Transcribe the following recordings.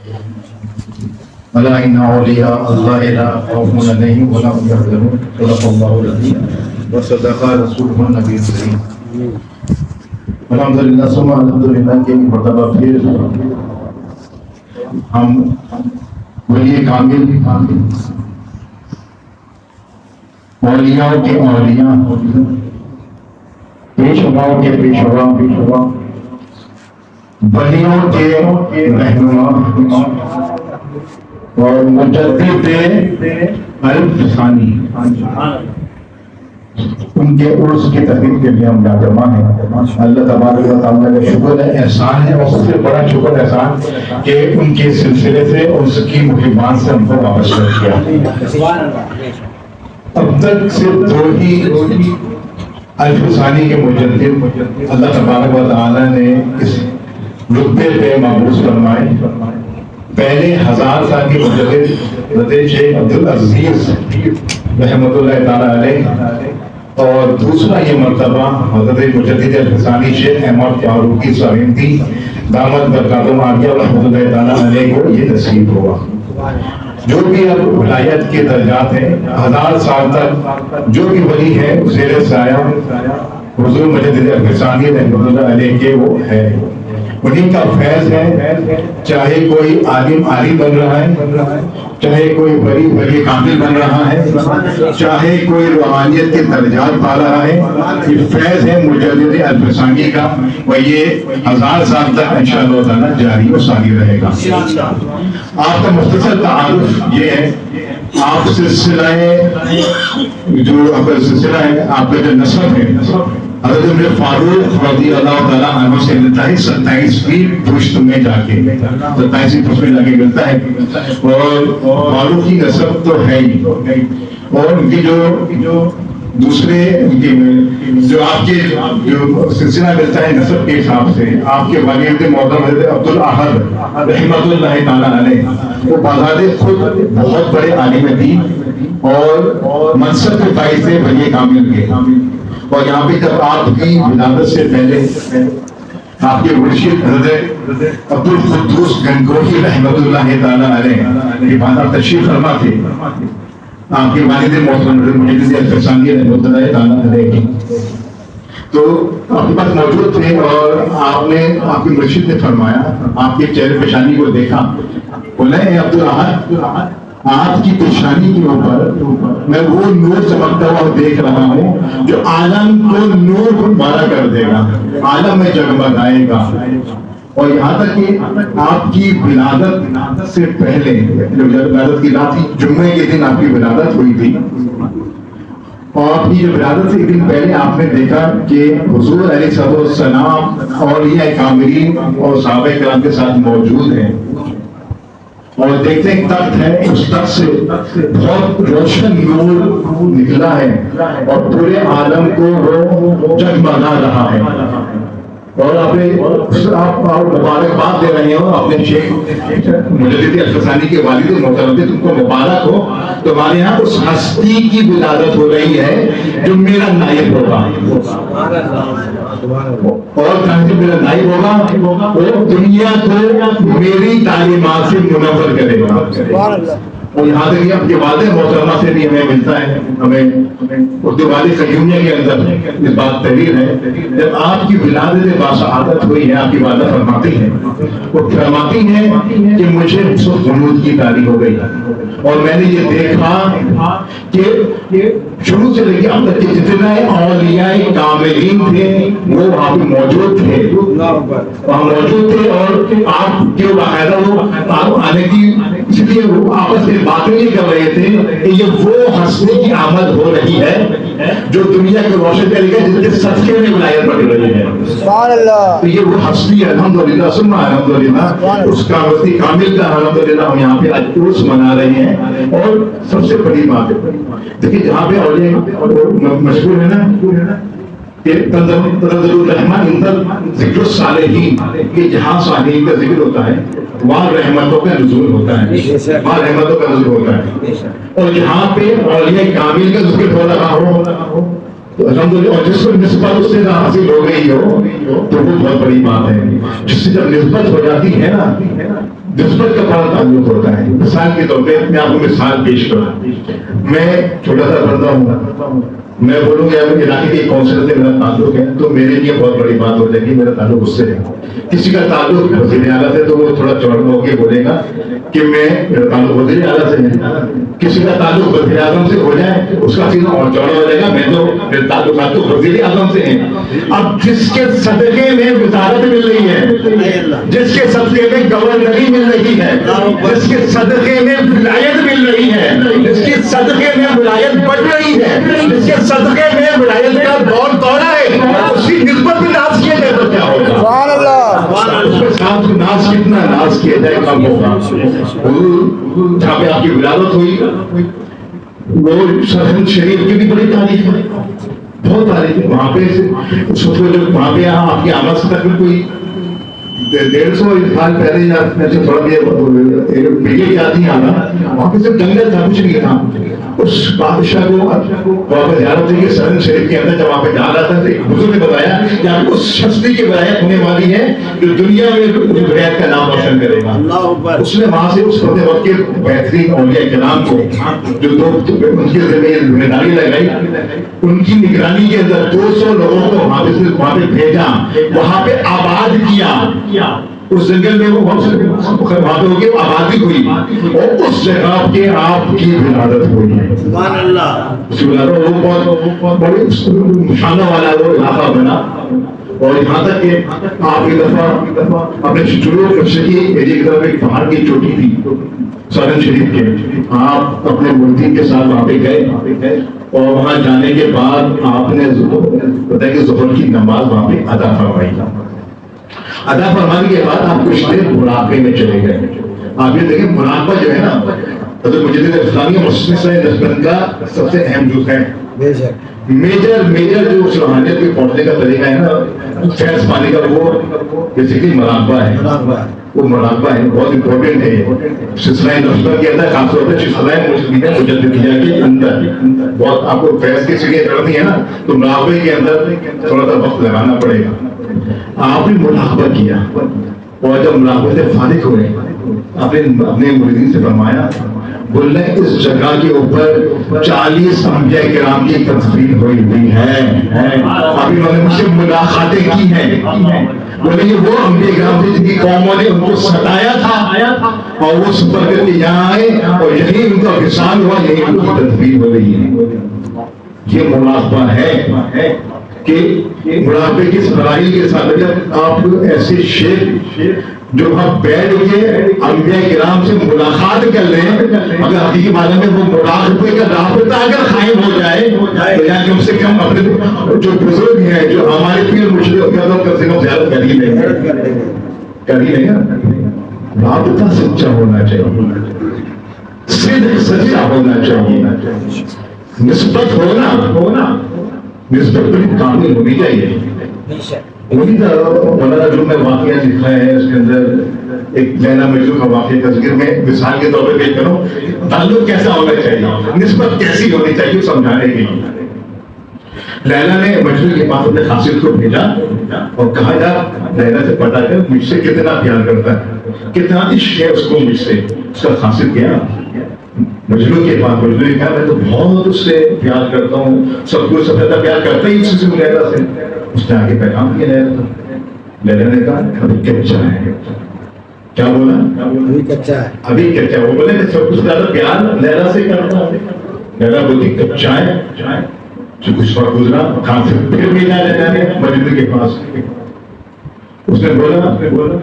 ألا إن أولياء الله لا خوف عليهم ولا هم يحزنون صدق الله العظيم وصدق رسوله النبي الكريم. الحمدللہ ثم الحمدللہ کے مرتبہ پھر ہم ولی کامل اولیاء کے اولیاء پیشواؤں کے پیشوا ولیوں کے رہنما اور مجدد الف ثانی ان کے عرس کی تقریب کے لیے ہم یہاں جمع ہیں. اللہ تبارک و تعالیٰ کا شکر ہے، احسان ہے، اور سب سے بڑا شکر احسان کہ ان کے سلسلے سے اور اس کی محبان سے ہم کو واپس کر کیا. اب تک صرف دو ہی الف ثانی کے مجدد اللہ تبارک و تعالیٰ نے اس رتبے پہ مابوس فرمائے. پہلے 1000 سال کے مجدد حضرت شیخ عبدالعزیز رحمۃ اللہ تعالیٰ علیہ، اور دوسرا یہ مرتبہ حضرت مجدد الفسانی شیخ احمد فاروقی سارندی دامت برکاتہم عالیہ رحمۃ اللہ تعالیٰ علیہ کو یہ نصیب ہوا. جو بھی اب ولایت کے درجات ہیں 1000 سال تک جو بھی ولی ہے زیر سایہ حضور مجدد الفسانی رحمۃ اللہ علیہ کے وہ ہے، انہیں کا فیض ہے. چاہے کوئی عالم بن رہا ہے، چاہے کوئی ولی کامل بن رہا ہے، چاہے کوئی روحانیت کے درجات پا رہا ہے، یہ فیض ہے مجدد الفسانی کا، وہ یہ 1000 سال تک انشاءاللہ تعالیٰ جاری و ساری رہے گا. آپ کا مختصر تعارف یہ ہے، آپ سلسلہ ہے جو آپ کا سلسلہ ہے، آپ کا جو نسب ہے حضرت عمر فاروق رضی اللہ تعالیٰ عنہ سے ملتا ہے 27ویں پشت میں جا کے 27ویں پشت میں جا کے ملتا ہے. اور فاروق کی نسب تو ہے ہی، اور ان کی جو دوسرے جو آپ کے جو سلسلہ ملتا ہے نسب کے حساب سے، آپ کے والد محترم حضرت عبدالاحد رحمۃ اللہ تعالیٰ علیہ، وہ بذات خود بہت بڑے عالم دین اور منصب کے باعث سے ولی کامل کے. اور یہاں پہ جب آپ کی ولادت سے پہلے آپ کے مرشد حضرت عبدالقدوس گنگوہی رحمۃ اللہ تعالیٰ علیہ کے بعد آپ تشریف فرما تھے، آپ کے والد محترم حضرت مجدد الفسانی رحمۃ اللہ تعالیٰ علیہ تو آپ کے پاس موجود تھے، اور آپ نے آپ کے مرشد نے فرمایا، آپ کے چہرے پیشانی کو دیکھا، بولے اے عبدالاحد، آپ کی پیشانی کے اوپر میں وہ نور چمکتا ہوا دیکھ رہا ہوں جو عالم کو نور مارا کر دے گا، عالم میں جگمگائے گا. اور یہاں تک کہ آپ کی ولادت سے پہلے جو ولادت کی رات تھی، جمعے کے دن آپ کی ولادت ہوئی تھی، اور آپ کی جو ولادت سے ایک دن پہلے آپ نے دیکھا کہ حضور علیہ السلام اولیاء کاملین اور صحابہ کرام کے ساتھ موجود ہیں، اور دیکھتے ایک تخت ہے، اس تخت سے بہت روشن نور نکلا ہے اور پورے عالم کو وہ جگمگا رہا ہے. اور آپ مبارکباد دے رہے ہو اپنے شیخ مجدد الفسانی کے والد محترم، تم کو مبارک ہو، تمہارے یہاں اس ہستی کی ولادت ہو رہی ہے جو میرا نائب ہوگا. اور میرا نائب ہوگا وہ دنیا کو میری تعلیمات سے منور کرے گا. اور یہاں تک آپ کے والد محترمہ سے بھی ہمیں ملتا ہے، ہمیں اردو والی قیومیہ کے اندر اس بات تحریر ہے، جب آپ کی ولادت باسعادت ہوئی ہے، آپ کی والدہ فرماتی ہیں، وہ فرماتی ہیں کہ مجھے غنود کی تاریخ ہو گئی، اور میں نے یہ دیکھا کہ شروع سے لے کے اب تک جتنے اولیاء کاملین تھے وہ وہاں پہ موجود تھے، اور آپ کے باقاعدہ وہ آنے کی اس لیے وہ آپس میں باتیں نہیں کر رہے تھے کہ یہ وہ ہستی کی آمد ہو رہی ہے جو دنیا کے روشن کرے گا، جس کے صدقے میں ولایت بڑھ رہی ہے. سبحان اللہ. تو یہ وہ ہستی ہے، الحمدللہ ثم الحمدللہ، اس کا ہستی کامل کا الحمدللہ ہم یہاں پہ آج عرس منا رہے ہیں. اور سب سے بڑی بات ہے دیکھیے جہاں پہ اولیاء مشہور ہے نا کہ تنزل الرحمن عند ذکر الصالحین، کہ جہاں صالحین کا ذکر ہوتا ہے وہاں رحمتوں کا نزول ہوتا ہے، وہاں رحمتوں کا نزول ہوتا ہے. اور جہاں پہ اولیاء کامل کا ذکر ہو رہا ہو تو الحمدللہ، اور جس کو نسبت اس سے حاصل ہو گئی ہو تو وہ بہت بڑی بات ہے. جس سے جب نسبت ہو جاتی ہے نا نسبت کا بڑا تعلق ہوتا ہے. مثال کے طور پہ میں آپ کو مثال پیش کروں. میں چھوٹا سا بندہ ہوں, میں بولوں گا علاقے کے کونسلر سے میرا تعلق ہے تو میرے لیے بہت بڑی بات ہو جائے گی میرا تعلق اس سے ہے. کسی کا تعلق وزیر اعلیٰ سے تو وہ تھوڑا چوڑ ہو کے بولے گا کہ میرا تعلق وزیر اعلیٰ سے ہے. کسی کا تعلق وزیر اعظم سے ہو جائے اس کا سینہ اور چوڑا ہو جائے گا, میں تو میرے تعلقات تو وزیر اعظم سے ہیں. اب جس کے صدقے میں وزارت مل رہی ہے, جس کے صدقے میں گورنری مل رہی ہے, جس کے صدقے میں ولایت مل رہی ہے, جس کے صدقے میں ولایت بڑھ رہی ہے, جس کے صدقے میں ولایت کا دور دورہ ہے, اس کی نسبت بھی ناز کیا جائے تو کیا ہوگا؟ سبحان اللہ. اس کے ساتھ ناز کتنا ناز کیا جائے کم ہوگا. جہاں پہ آپ کی ولادت ہوئی وہ سرحد شریف کی بھی بڑی تاریخ ہے, بہت تاریخ ہے. وہاں پہ وہاں پہ آپ کی آمد سے تک کوئی 150 سال پہلے یا تھوڑا بھیجے جاتی ہیں آنا, وہاں پہ صرف جنگل تھا, کچھ نہیں تھا. اس بادشاہ کو وہاں پہ زیارت ہوئی کہ سرحد شریف کے اندر جب وہاں پہ جا رہا تھا تو بزرگ نے بتایا کہ آپ کو اس شخصی کی ولایت ہونے والی ہے جو دنیا میں ولایت کا نام روشن کرے گا. اس نے وہاں سے اس وقت کے بہترین اولیاء کرام کو جو ان کی ذمہ داری لگائی, ان کی نگرانی کے اندر 200 لوگوں کو وہاں پہ بھیجا, وہاں پہ آباد کیا. اس جنگل میں وہ وہاں پہ ہو کے آبادی ہوئی اور اس جگہ پہ آپ کی ولادت ہوئی ہے. سبحان اللہ. وہ بہت بڑی شانہ والا وہ علاقہ بنا. اور یہاں تک کہ آپ ایک دفعہ اپنے شروع کی ایک طرف ایک پہاڑ کی چوٹی تھی سرحد شریف کے, آپ اپنے ملتی کے ساتھ وہاں پہ گئے اور وہاں جانے کے بعد آپ نے بتایا کہ ظہر کی نماز وہاں پہ ادا فرمائی. ادا فرمانے کے بعد آپ کچھ دیر مراقبے میں چلے گئے. آپ یہ دیکھیں مراقبہ جو ہے نا حضرت مجدد اسلامیہ مسلم صاحب نسبت کا سب سے اہم جز ہے. میجر جو اس روحانیت کے پہنچنے کا طریقہ ہے نا فیض پانے کا, وہ بیسیکلی مراقبہ ہے. وہ مراقبہ ہے, بہت امپورٹنٹ ہے. سلسلہ نسبت کے اندر خاص طور پہ سلسلہ مجددیہ کے اندر بہت آپ کو فیض کی سیڑھیاں چڑھنی ہے نا تو مراقبے کے اندر تھوڑا سا وقت لگانا پڑے گا. آپ نے مراقبہ کیا اور جب مراقبے سے فارغ ہوئے آپ نے اپنے مریدین سے فرمایا بولنے اس جگہ کے اوپر 40 انبیاء کرام کی تصویر ہوئی ہے. ابھی انہوں نے مجھ سے ملاقاتیں کی ہیں. بولے یہ وہ انبیاء کرام تھے جن کی قوموں نے ان کو ستایا تھا اور وہ سفر کر کے یہاں آئے اور یہی ان کا وصال ہوا, یہی ان کی تصویر ہو رہی ہے. یہ مراقبہ ہے کہ مراقبے کی سرائی کے ساتھ جب آپ ایسے شیخ جو ہم بیٹھ کے انبیاء کرام سے ملاقات کر لیں, اگر حقیقی معنی میں وہ مراقبے کا رابطہ اگر قائم ہو جائے تو یا کم سے کم اپنے جو بزرگ ہیں جو ہمارے پیر مرشد کم سے کم زیادہ کر ہی لیں گے. رابطہ سچا ہونا چاہیے, صدق سچا ہونا چاہیے, نسبت ہونا نسبت بڑی کامل ہونی چاہیے. وہی مولانا جو میں واقعہ لکھا ہے اس کے اندر ایک لیلا مجنون کا واقعہ تصویر میں مثال کے طور پہ پیش کروں. تعلق کیسا ہونا چاہیے, نسبت کیسی ہونی چاہیے سمجھانے کے لیے. لیلا نے مجنون کے پاس اپنے خاصیت کو بھیجا اور کہا جا لیلا سے پتا کر مجھ سے کتنا پیار کرتا ہے, کتنا عشق ہے اس کو مجھ سے. اس کا خاصیت کیا مجنون کے پاس مجنون نے کہا میں تو بہت اس سے پیار کرتا ہوں, سب کو سب زیادہ پیار کرتا ہی اس سے لیلا سے. اس نے آگے پیغام دیا لیلا نے کہا ابھی کچا ہے. کیا بولا؟ ابھی کچا ہے. ابھی کچا. وہ بولے میں سب کچھ زیادہ پیار لیلا سے کرتا ہوں. لیلا بولتی کچا ہے. جو کچھ وقت گزرا کہاں سے پھر ملا لیلا نے مجنون کے پاس. اس نے بولا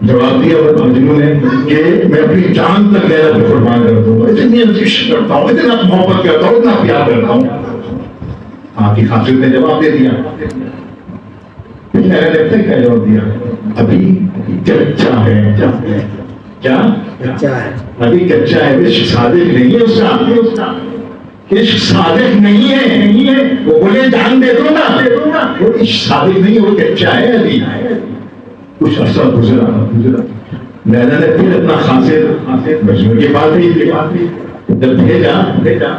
جواب دیا مجنون نے کہ میں اپنی جان تک لیلا پہ قربان کرتا ہوں, اتنی عشق کرتا ہوں, اتنا محبت کرتا ہوں, اتنا پیار کرتا ہوں. آپ کی خاصیت نے جواب دے دیا. کیا جواب دیا؟ ابھی کچا ہے. کیا ابھی کچا ہے. عشق صادق نہیں ہے اس کا, عشق صادق نہیں ہے. وہ بولے جان دے دو نا, وہ عشق صادق نہیں, وہ کچا ہے. ابھی کچھ عرصہ گزرا, لیلا نے پھر اپنا خاصیت مجنون کے پاس ہی جب بھیجا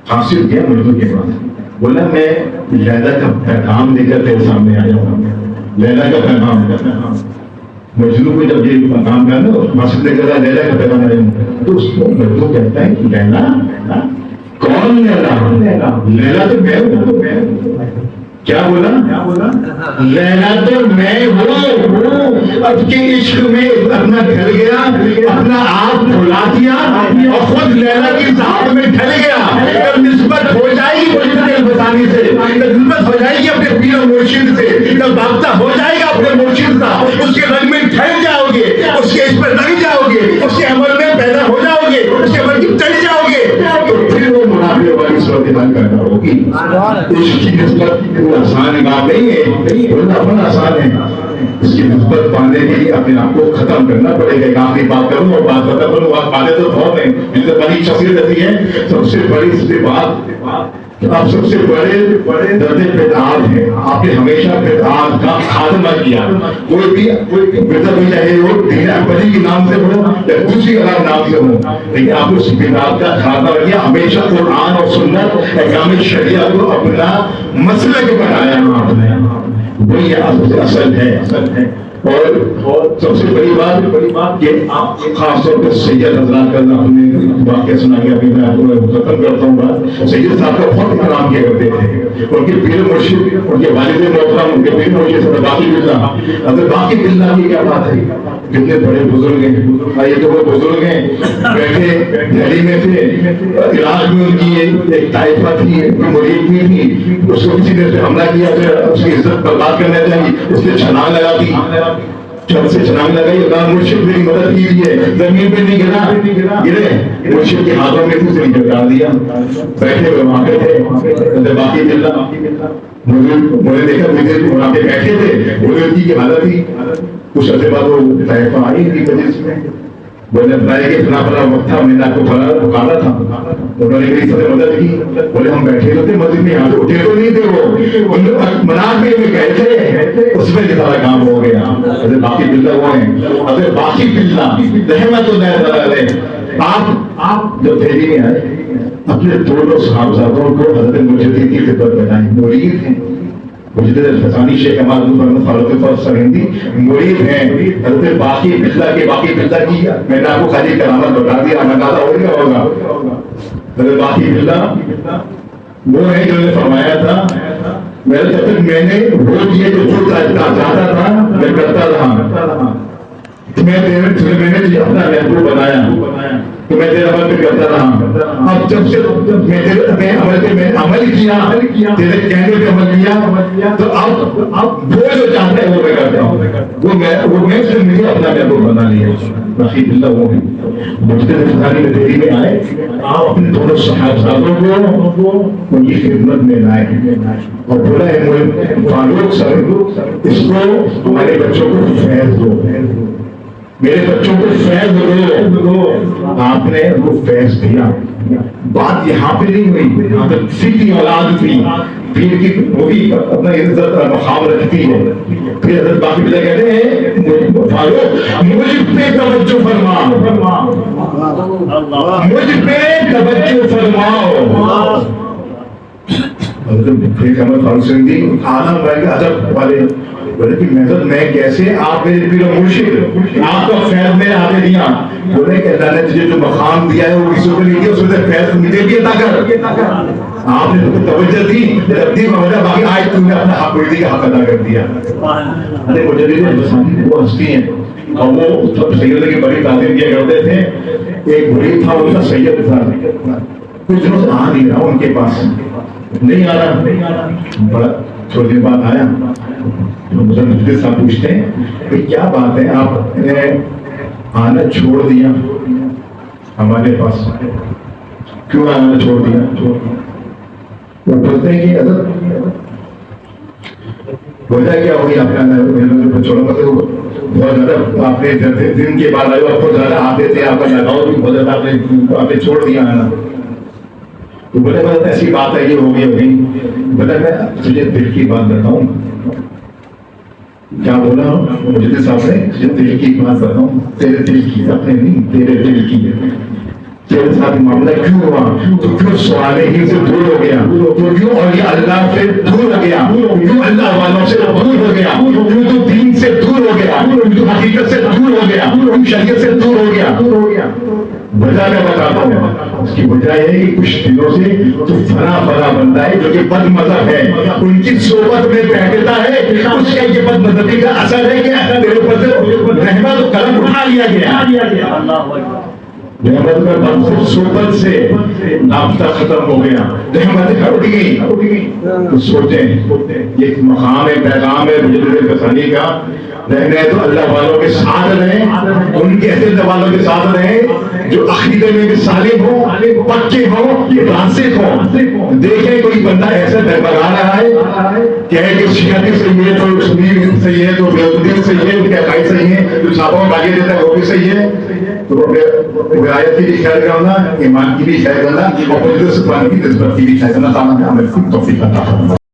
خاصیت کیا مجنون کے پاس. بولا میں لیلا کا پیغام لے کر تیرے سامنے آیا ہوں. لیلا کا پیغام مجنو کو جب یہ کام کرنا مسجد نے کہا لیلا کا پیغام آئے تو اس کو مجنو کہتا ہے کہ لیلا کون لیلا؟ لیلا تو میں ہوں. کیا بولا؟ لیلا تو میں ہوں. اب کے عشق میں اپنا ڈھل گیا, اپنا آپ بھلا دیا اور خود لیلا کی ذات میں ڈھل گیا. جب نسبت ہو جائے گی مجھے الفسانی سے, جب نسبت ہو جائے گی اپنے پیر و مرشد سے, جب رابطہ ہو جائے گا اپنے مرشد کا, اس کے رنگ میں ڈھل جاؤ گے, اس کے عشق پر لگ جاؤ گے, اس کے عمل میں پیدا ہو جاؤ گے, اس کے عمل کی چڑھ جاؤ گے, تو پھر وہ منافع والی صورتحال پیدا ہوگی. عشق کی نسبت وہ آسان بات نہیں ہے, بولنا آسان ہے. اس کی نسبت پانے کے لیے اپنے آپ کو ختم کرنا پڑے گا. کام کی بات کروں اور بات ختم کروں, بات پانے تو بہت ہیں, جن سے بڑی شخصیت رہتی ہے. سب سے بڑی اس کی بات, آپ سب سے بڑے درجے بدعات ہیں. آپ نے ہمیشہ بدعات کا خاتمہ کیا. کوئی بھی بدعت میں چاہے وہ دین احمدی کے نام سے ہو یا دوسری الگ نام سے ہو, لیکن آپ نے اس بدعات کا خاتمہ کیا. ہمیشہ قرآن اور سنت احکام شریعہ کو اپنا مسلک بنایا آپ نے. وہی اصل ہے. اور سب سے بڑی بات کہ آپ خاص طور پہ سید حضرات کا آپ نے واقعہ سنا کہ ابھی میں آپ کو ختم کرتا ہوں بات. سید صاحب کا بہت احترام کیا کرتے تھے. ان کے پیر مرشد, ان کے والد محترم, ان کے پیر مرشد سے باقی بلّہ, اگر باقی بلّہ کی کیا بات ہے, کتنے بڑے بزرگ ہیں. یہ تو وہ بزرگ ہیں بیٹھے دہلی میں تھے, عراق میں ان کی ایک طائفہ تھی, مرید میں تھی, اس کو کسی نے حملہ کیا, اس کی عزت برباد کرنا چاہیے, اس نے چھلانگ لگا دی, چھت سے چھلانگ لگائی. اللہ مرشد میری مدد کی ہے, زمین پہ نہیں گرا, گرے مرشد کے ہاتھوں میں سے نکل ڈال دیا. بیٹھے ہوئے وہاں پہ تھے باقی مجھے دیکھا مجھے وہاں پہ بیٹھے تھے, مجھے کی حالت تھی. کچھ عرصے بعد وہ طائفہ آئی تھی مجلس میں, بولے بتایا کہ فلاں فلاں وقت تھا, میں نے آپ کو پکارا تھا. انہوں نے میری سب مدد کی. بولے ہم بیٹھے ہوتے مسجد میں, یہاں اٹھے تو نہیں تھے, وہ منافع میں گئے تھے, اس میں سارا کام ہو گیا. باقی بلّہ وہ ہیں, باقی بلّہ رحمت اللہ علیہ. آپ جب دہلی میں آئے اپنے دونوں صاحبزادوں کو حضرت مجدد کی خدمت بنائیں. مرید ہیں مجدد الفسانی شیخ کمال محمد فاروق فرد سرہندی, مرید ہیں حضرت باقی بلّہ کے. باقی بلّہ کی میں نے آپ کو خالی کرامت بتا دیا, اندازہ ہو گیا ہوگا. حضرت باقی بلّہ وہ ہیں جو نے فرمایا تھا, میرے جب تک میں نے وہ کیے تو جو چاہتا تھا میں کرتا رہا. میں نے اپنا محبوب بنایا تو میں تیرے عمل پہ کرتا رہا. اب جب سے میں عمل کیا, تیرے کہنے پہ عمل کیا, تو اب وہ جو چاہتا ہے وہ میں کرتا ہوں. وہ میں سے مجھے اپنا محبوب بنا لیا. باقی بلّہ وہ ہے. مجدد الفسانی میں دہلی میں آئے, آپ اپنے دونوں صاحبزادوں کو ان کی خدمت میں لائے اور بولا ہے فاروق صاحب اس کو ہمارے بچوں کو فیض دو, میرے بچوں کو فیض دو. آپ نے وہ فیض دیا. بات یہاں پہ نہیں ہوئی, یہاں تک فکری اولاد تھی, پیر کی وہ بھی اپنا عزت مقام رکھتی ہے. پھر حضرت باقی بلّہ کہتے ہیں فاروق مجھ پہ توجہ فرما, مجھ پہ توجہ فرماؤ. حضرت کمال فاروق سرہندی عالم بھائی کے ادب والے بولے کہ میں کیسے, آپ میرے پیر و مرشد, آپ کا فیض میں آپ نے دیا. بولے کہ اللہ نے تجھے جو مقام دیا ہے وہ کسی کو نہیں دیا, اس میں فیض مجھے بھی عطا کر. آپ نے تو توجہ دی, ربی وجہ باقی آج تم نے اپنا حق مردی کا حق ادا کر دیا. ارے مجدد الفسانی وہ ہستی ہیں اور وہ سیدوں کی بڑی تعظیم کیا کرتے تھے. ایک مرید تھا, ان کا سید تھا, کچھ دنوں سے آ نہیں رہا ان کے پاس, نہیں آ رہا. بڑا تھوڑے دن بعد آیا. مجھے مجدد صاحب پوچھتے ہیں کہ کیا بات ہے, آپ نے آنا چھوڑ دیا ہمارے پاس, کیوں آنا چھوڑ دیا؟ وہ بولتے ہیں کہ حضرت وجہ کیا ہوئی آپ کا چھوڑا, مطلب بہت زیادہ آپ نے دن کے بعد آئے, آپ بہت زیادہ آتے تھے, آپ کا لگاؤ بھی بہت زیادہ, آپ نے چھوڑ دیا آنا. تو بولے بہت ایسی بات ہے, یہ ہو گئی. بولے میں تجھے دل کی بات بتاؤں. کیا بولا مجدد صاحب نے, تجھے دل کی بات بتاؤں, تیرے دل کی, اپنے نہیں, تیرے دل کی. تیرے ساتھ معاملہ کیوں ہوا؟ تو کیوں صالحین سے دور ہو گیا؟ تو کیوں اولیاء اللہ سے دور ہو گیا؟ کیوں اللہ والوں سے دور ہو گیا؟ کیوں تو دین سے دور ہو گیا؟ کیوں تو حقیقت سے دور ہو گیا؟ کیوں شریعت سے دور ہو گیا؟ وجہ میں بتاتا ہوں، اس کی وجہ یہ ہے کہ کچھ دنوں سے تو فنا بنتا ہے جو کہ بد مذہب ہے، ان کی صحبت میں بیٹھتا ہے، اس کا یہ بد مذہبی کا اثر ہے کہ تیرے اوپر سے رحمت و کرم اٹھا لیا گیا، رحمت کا بد صحبت سے رابطہ ختم ہو گیا، رحمت ہٹ گئی۔ تو سوچیں یہ ایک مقام ہے، پیغام ہے بزرگ رسانی کا، رہنے تو اللہ والوں کے ساتھ رہیں، ان کے ایسے والوں کے ساتھ رہیں جو عقیدے میں بھی سالم ہوں، پکے ہوں، راسخ ہوں۔ دیکھیں کوئی بندہ ایسا بگا رہا ہے کہے کہ شیعتی صحیح ہے تو سنی صحیح ہے تو بیوقوفی صحیح ہے، ان کے عقائد صحیح ہیں، جو صحابہ کو گالیاں دیتا ہے وہ بھی صحیح ہے، تو ولایت کی بھی خیر کرنا، ایمان کی بھی خیر کرنا، اور قدرت کی نسبت کی بھی خیر کرنا، تعالیٰ ہمیں توفیق عطا فرمائے۔